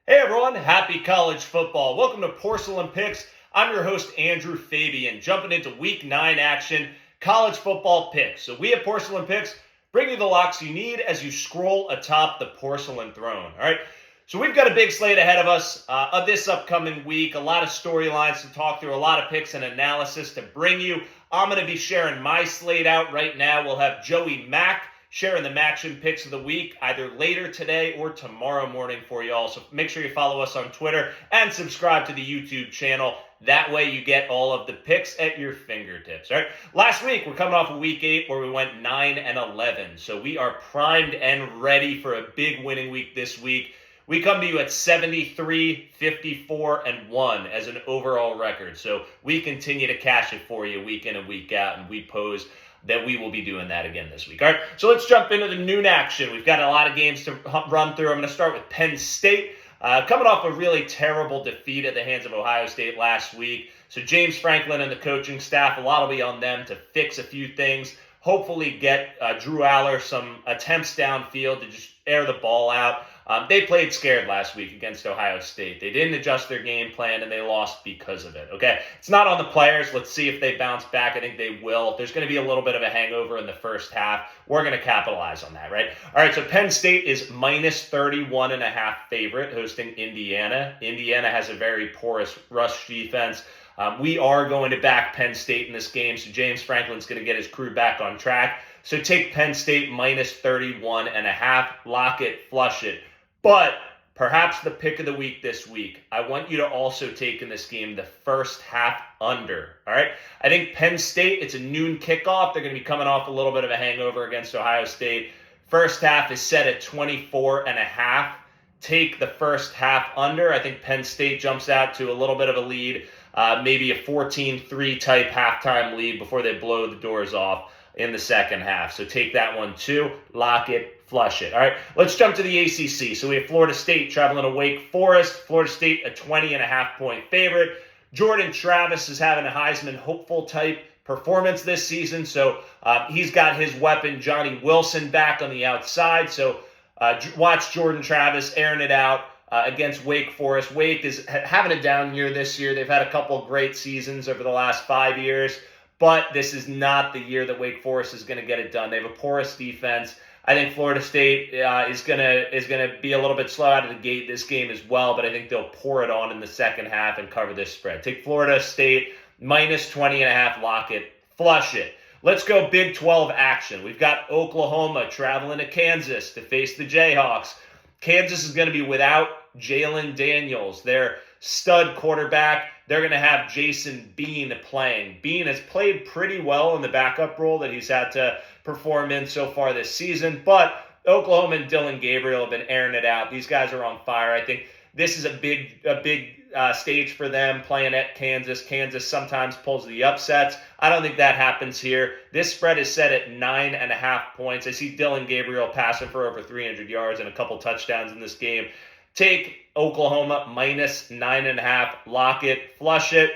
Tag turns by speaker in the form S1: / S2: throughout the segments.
S1: Hey everyone, happy college football. Welcome to Porcelain Picks. I'm your host, Andrew Fabian, jumping into week 9 action, college football picks. So we at Porcelain Picks bring you the locks you need as you scroll atop the porcelain throne. All right, so we've got a big slate ahead of us this upcoming week, a lot of storylines to talk through, a lot of picks and analysis to bring you. I'm going to be sharing my slate out right now. We'll have Joey Mack sharing the Maction picks of the week either later today or tomorrow morning for you all. So make sure you follow us on Twitter and subscribe to the YouTube channel. That way you get all of the picks at your fingertips. All right. Last week, we're coming off of week 8 where we went 9-11. So we are primed and ready for a big winning week this week. We come to you at 73, 54, and 1 as an overall record. So we continue to cash it for you week in and week out, and we pose that we will be doing that again this week. All right, so let's jump into the noon action. We've got a lot of games to run through. I'm going to start with Penn State. Coming off a really terrible defeat at the hands of Ohio State last week. So James Franklin and the coaching staff, a lot will be on them to fix a few things. Hopefully get Drew Aller some attempts downfield to just air the ball out. They played scared last week against Ohio State. They didn't adjust their game plan, and they lost because of it, okay? It's not on the players. Let's see if they bounce back. I think they will. There's going to be a little bit of a hangover in the first half. We're going to capitalize on that, right? All right, so Penn State is minus 31.5 favorite hosting Indiana. Indiana has a very porous rush defense. We are going to back Penn State in this game, so James Franklin's going to get his crew back on track. So take Penn State minus 31.5, lock it, flush it. But perhaps the pick of the week this week, I want you to also take in this game the first half under, all right? I think Penn State, it's a noon kickoff. They're going to be coming off a little bit of a hangover against Ohio State. First half is set at 24.5. Take the first half under. I think Penn State jumps out to a little bit of a lead, maybe a 14-3 type halftime lead before they blow the doors off in the second half. So take that one too, lock it, flush it. All right, let's jump to the ACC. So we have Florida State traveling to Wake Forest. Florida State, a 20.5-point favorite. Jordan Travis is having a Heisman hopeful type performance this season. So he's got his weapon, Johnny Wilson, back on the outside. So watch Jordan Travis airing it out against Wake Forest. Wake is having a down year this year. They've had a couple of great seasons over the last 5 years, but this is not the year that Wake Forest is going to get it done. They have a porous defense. I think Florida State is gonna be a little bit slow out of the gate this game as well, but I think they'll pour it on in the second half and cover this spread. Take Florida State minus 20.5, lock it, flush it. Let's go Big 12 action. We've got Oklahoma traveling to Kansas to face the Jayhawks. Kansas is going to be without Jalen Daniels, their stud quarterback. They're going to have Jason Bean playing. Bean has played pretty well in the backup role that he's had to perform in so far this season, but Oklahoma and Dylan Gabriel have been airing it out. These guys are on fire. I think this is a big stage for them playing at Kansas. Kansas sometimes pulls the upsets. I don't think that happens here. This spread is set at 9.5 points. I see Dylan Gabriel passing for over 300 yards and a couple touchdowns in this game. Take Oklahoma minus 9.5, lock it, flush it.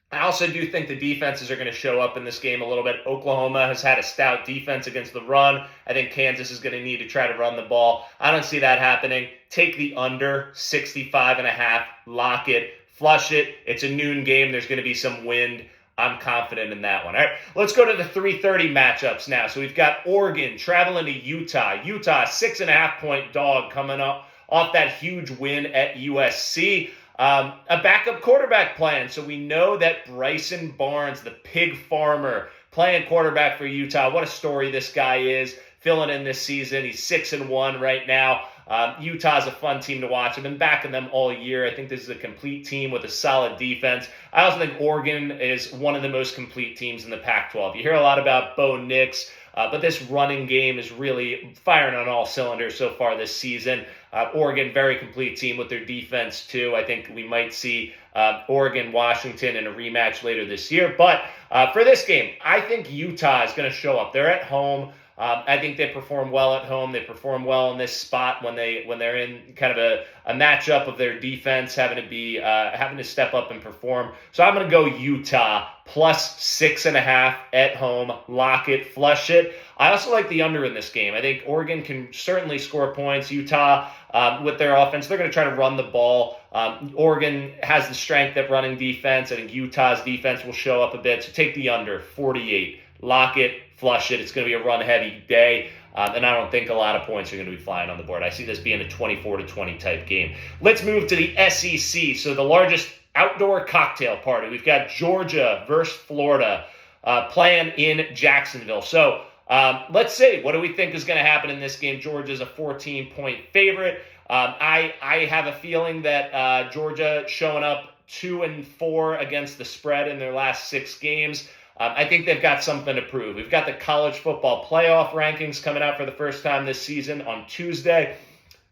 S1: I also do think the defenses are going to show up in this game a little bit. Oklahoma has had a stout defense against the run. I think Kansas is going to need to try to run the ball. I don't see that happening. Take the under 65.5, lock it, flush it. It's a noon game. There's going to be some wind. I'm confident in that one. All right, let's go to the 3:30 matchups now. So we've got Oregon traveling to Utah. Utah, 6.5-point dog coming up off that huge win at USC. A backup quarterback plan. So we know that Bryson Barnes, the pig farmer, playing quarterback for Utah. What a story this guy is, filling in this season. He's 6-1 right now. Utah's a fun team to watch. I've been backing them all year. I think this is a complete team with a solid defense. I also think Oregon is one of the most complete teams in the Pac-12. You hear a lot about Bo Nix, but this running game is really firing on all cylinders so far this season. Oregon, very complete team with their defense, too. I think we might see Oregon-Washington in a rematch later this year. But for this game, I think Utah is going to show up. They're at home. I think they perform well at home. They perform well in this spot when they're in kind of a matchup of their defense having to step up and perform. So I'm going to go Utah plus 6.5 at home. Lock it, flush it. I also like the under in this game. I think Oregon can certainly score points. Utah, with their offense, they're going to try to run the ball. Oregon has the strength at running defense. I think Utah's defense will show up a bit. So take the under, 48. Lock it, flush it. It's going to be a run-heavy day. And I don't think a lot of points are going to be flying on the board. I see this being a 24-20 type game. Let's move to the SEC. So the largest outdoor cocktail party. We've got Georgia versus Florida playing in Jacksonville. So let's see. What do we think is going to happen in this game? Georgia's a 14-point favorite. I have a feeling that Georgia showing up 2-4 against the spread in their last 6 games. I think they've got something to prove. We've got the college football playoff rankings coming out for the first time this season on Tuesday.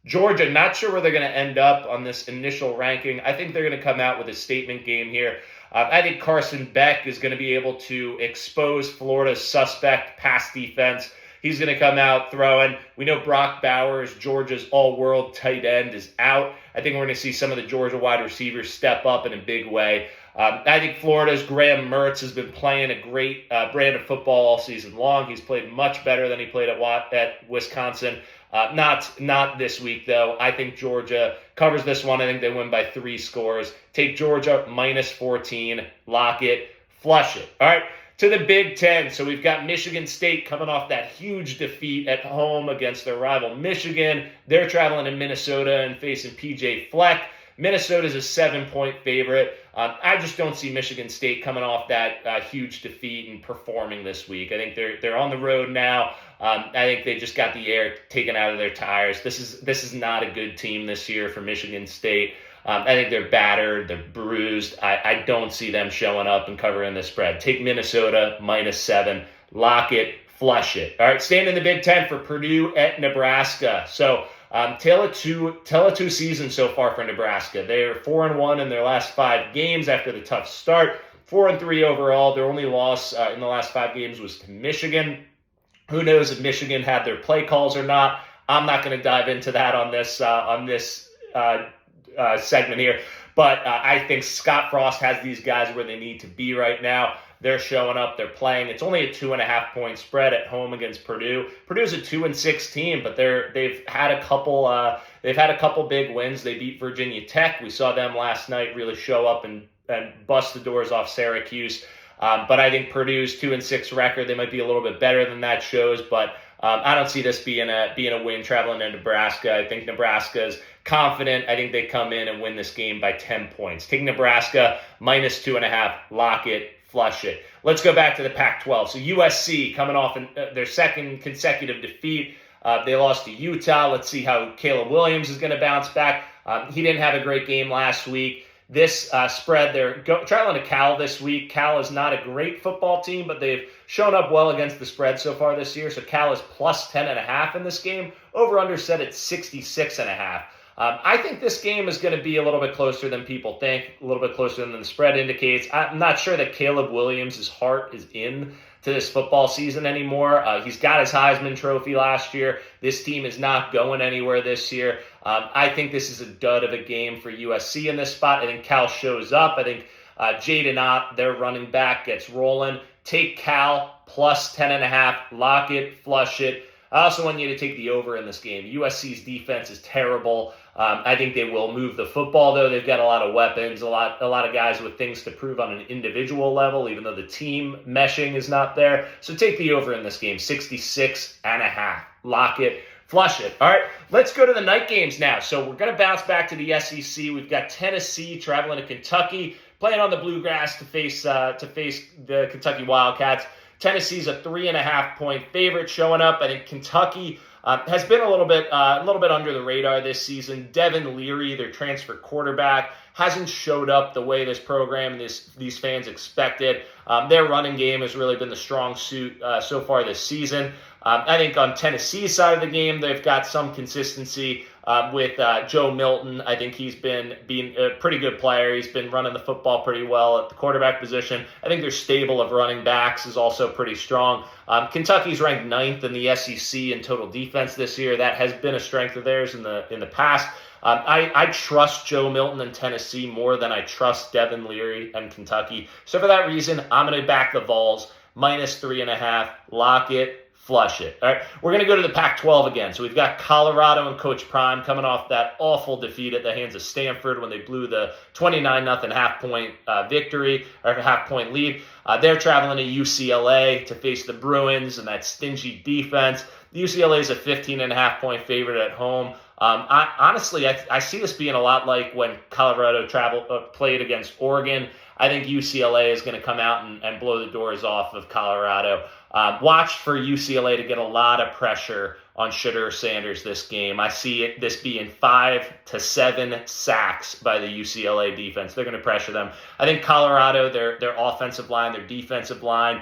S1: Georgia, not sure where they're going to end up on this initial ranking. I think they're going to come out with a statement game here. I think Carson Beck is going to be able to expose Florida's suspect pass defense. He's going to come out throwing. We know Brock Bowers, Georgia's all-world tight end, is out. I think we're going to see some of the Georgia wide receivers step up in a big way. I think Florida's Graham Mertz has been playing a great brand of football all season long. He's played much better than he played at Wisconsin. Not this week, though. I think Georgia covers this one. I think they win by 3 scores. Take Georgia minus 14. Lock it. Flush it. All right, to the Big Ten. So we've got Michigan State coming off that huge defeat at home against their rival Michigan. They're traveling to Minnesota and facing P.J. Fleck. Minnesota's a 7-point favorite. I just don't see Michigan State coming off that huge defeat and performing this week. I think they're on the road now. I think they just got the air taken out of their tires. This is not a good team this year for Michigan State. I think they're battered. They're bruised. I don't see them showing up and covering the spread. Take Minnesota minus 7. Lock it. Flush it. All right, staying in the Big Ten for Purdue at Nebraska. So tale of two seasons so far for Nebraska. They're 4-1 in their last 5 games after the tough start. 4-3 overall. Their only loss in the last 5 games was to Michigan. Who knows if Michigan had their play calls or not? I'm not going to dive into that on this segment here. But I think Scott Frost has these guys where they need to be right now. They're showing up. They're playing. It's only a 2.5-point spread at home against Purdue. Purdue's a 2-6 team, but they've had a couple big wins. They beat Virginia Tech. We saw them last night really show up and bust the doors off Syracuse. But I think Purdue's 2-6 record. They might be a little bit better than that shows, but I don't see this being a win traveling to Nebraska. I think Nebraska's confident. I think they come in and win this game by 10 points. Take Nebraska minus 2.5. Lock it. Flush it. Let's go back to the Pac-12. So USC coming off their second consecutive defeat. They lost to Utah. Let's see how Caleb Williams is going to bounce back. He didn't have a great game last week. This spread, they're traveling to Cal this week. Cal is not a great football team, but they've shown up well against the spread so far this year. So Cal is plus 10.5 in this game. Over-under set at 66.5. I think this game is going to be a little bit closer than people think, a little bit closer than the spread indicates. I'm not sure that Caleb Williams' heart is in to this football season anymore. He's got his Heisman Trophy last year. This team is not going anywhere this year. I think this is a dud of a game for USC in this spot. I think Cal shows up. I think Jaden Ott, their running back, gets rolling. Take Cal plus 10.5. Lock it, flush it. I also want you to take the over in this game. USC's defense is terrible. I think they will move the football, though. They've got a lot of weapons, a lot of guys with things to prove on an individual level, even though the team meshing is not there. So take the over in this game, 66.5. Lock it, flush it. All right, let's go to the night games now. So we're going to bounce back to the SEC. We've got Tennessee traveling to Kentucky, playing on the Bluegrass to face the Kentucky Wildcats. Tennessee's a 3.5-point favorite showing up. I think Kentucky has been a little bit under the radar this season. Devin Leary, their transfer quarterback, hasn't showed up the way this program and these fans expected. Their running game has really been the strong suit so far this season. I think on Tennessee's side of the game, they've got some consistency with Joe Milton. I think he's been being a pretty good player. He's been running the football pretty well at the quarterback position. I think their stable of running backs is also pretty strong. Kentucky's ranked 9th in the SEC in total defense this year. That has been a strength of theirs in the past. I trust Joe Milton and Tennessee more than I trust Devin Leary and Kentucky. So for that reason, I'm going to back the Vols -3.5. Lock it. Flush it. All right, we're going to go to the Pac-12 again. So we've got Colorado and Coach Prime coming off that awful defeat at the hands of Stanford when they blew the 29-0 half-point victory, or half-point lead. They're traveling to UCLA to face the Bruins and that stingy defense. UCLA is a 15.5-point favorite at home. Honestly, I see this being a lot like when Colorado played against Oregon. I think UCLA is going to come out and blow the doors off of Colorado. Watch for UCLA to get a lot of pressure on Shedeur Sanders this game. I see this being 5 to 7 sacks by the UCLA defense. They're going to pressure them. I think Colorado, their offensive line, their defensive line,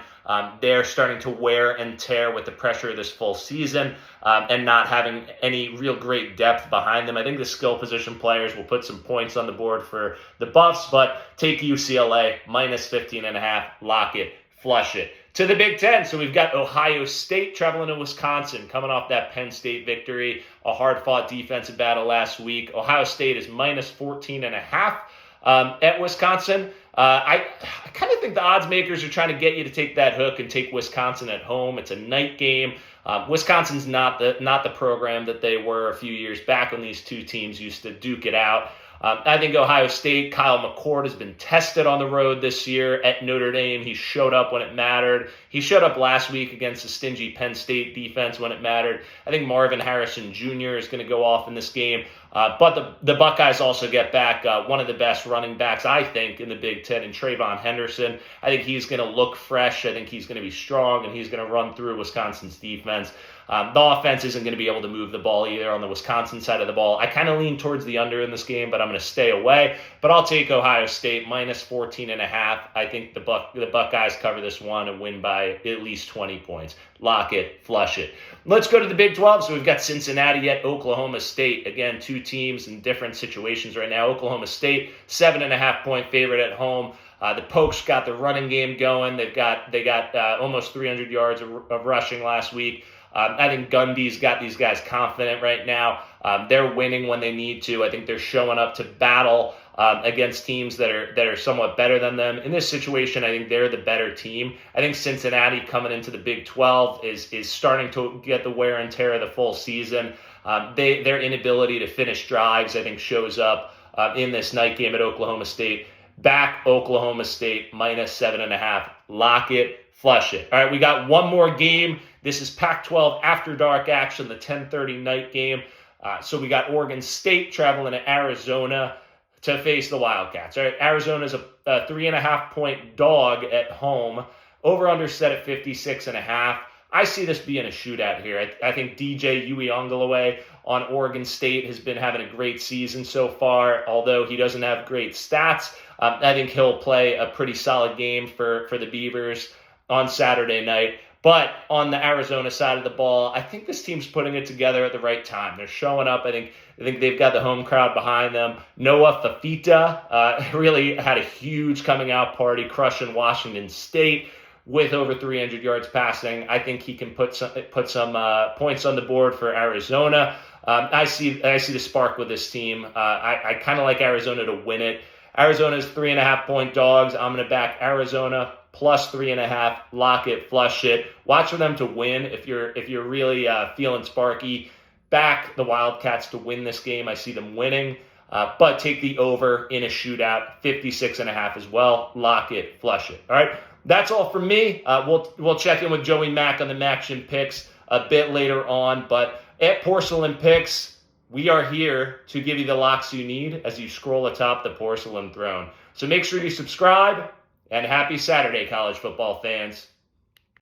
S1: they're starting to wear and tear with the pressure of this full season and not having any real great depth behind them. I think the skill position players will put some points on the board for the Buffs, but take UCLA -15.5, lock it, flush it. To the Big Ten, so we've got Ohio State traveling to Wisconsin, coming off that Penn State victory, a hard-fought defensive battle last week. Ohio State is -14.5 at Wisconsin. I kind of think the odds makers are trying to get you to take that hook and take Wisconsin at home. It's a night game. Wisconsin's not the program that they were a few years back when these two teams used to duke it out. I think Ohio State, Kyle McCord has been tested on the road this year at Notre Dame. He showed up when it mattered. He showed up last week against the stingy Penn State defense when it mattered. I think Marvin Harrison Jr. is going to go off in this game. But the Buckeyes also get back one of the best running backs, I think, in the Big Ten, in Trayvon Henderson. I think he's going to look fresh. I think he's going to be strong, and he's going to run through Wisconsin's defense. The offense isn't going to be able to move the ball either on the Wisconsin side of the ball. I kind of lean towards the under in this game, but I'm going to stay away. But I'll take Ohio State -14.5. I think the Buckeyes cover this one and win by at least 20 points. Lock it, flush it. Let's go to the Big 12. So we've got Cincinnati at Oklahoma State. Again, two teams in different situations right now. Oklahoma State, 7.5-point favorite at home. The Pokes got the running game going. They got almost 300 yards of rushing last week. I think Gundy's got these guys confident right now. They're winning when they need to. I think they're showing up to battle against teams that are somewhat better than them. In this situation, I think they're the better team. I think Cincinnati coming into the Big 12 is starting to get the wear and tear of the full season. Their inability to finish drives, I think, shows up in this night game at Oklahoma State. Back Oklahoma State -7.5. Lock it, flush it. All right, we got one more game. This is Pac-12 After Dark action, the 10:30 night game. So we got Oregon State traveling to Arizona to face the Wildcats. All right, Arizona's a 3.5-point dog at home. Over-under set at 56.5. I see this being a shootout here. I think DJ Uiagalelei on Oregon State has been having a great season so far, although he doesn't have great stats. I think he'll play a pretty solid game for the Beavers on Saturday night. But on the Arizona side of the ball, I think this team's putting it together at the right time. They're showing up. I think they've got the home crowd behind them. Noah Fafita really had a huge coming out party, crushing Washington State with over 300 yards passing. I think he can put some points on the board for Arizona. I see the spark with this team. I kind of like Arizona to win it. Arizona's 3.5-point dogs. I'm going to back Arizona +3.5. Lock it, flush it. Watch for them to win. If you're really feeling sparky, back the Wildcats to win this game. I see them winning. But take the over in a shootout, 56.5 as well. Lock it, flush it. All right, that's all from me. We'll check in with Joey Mack on the Maction picks a bit later on. But at Porcelain Picks, we are here to give you the locks you need as you scroll atop the porcelain throne. So make sure you subscribe, and happy Saturday, college football fans.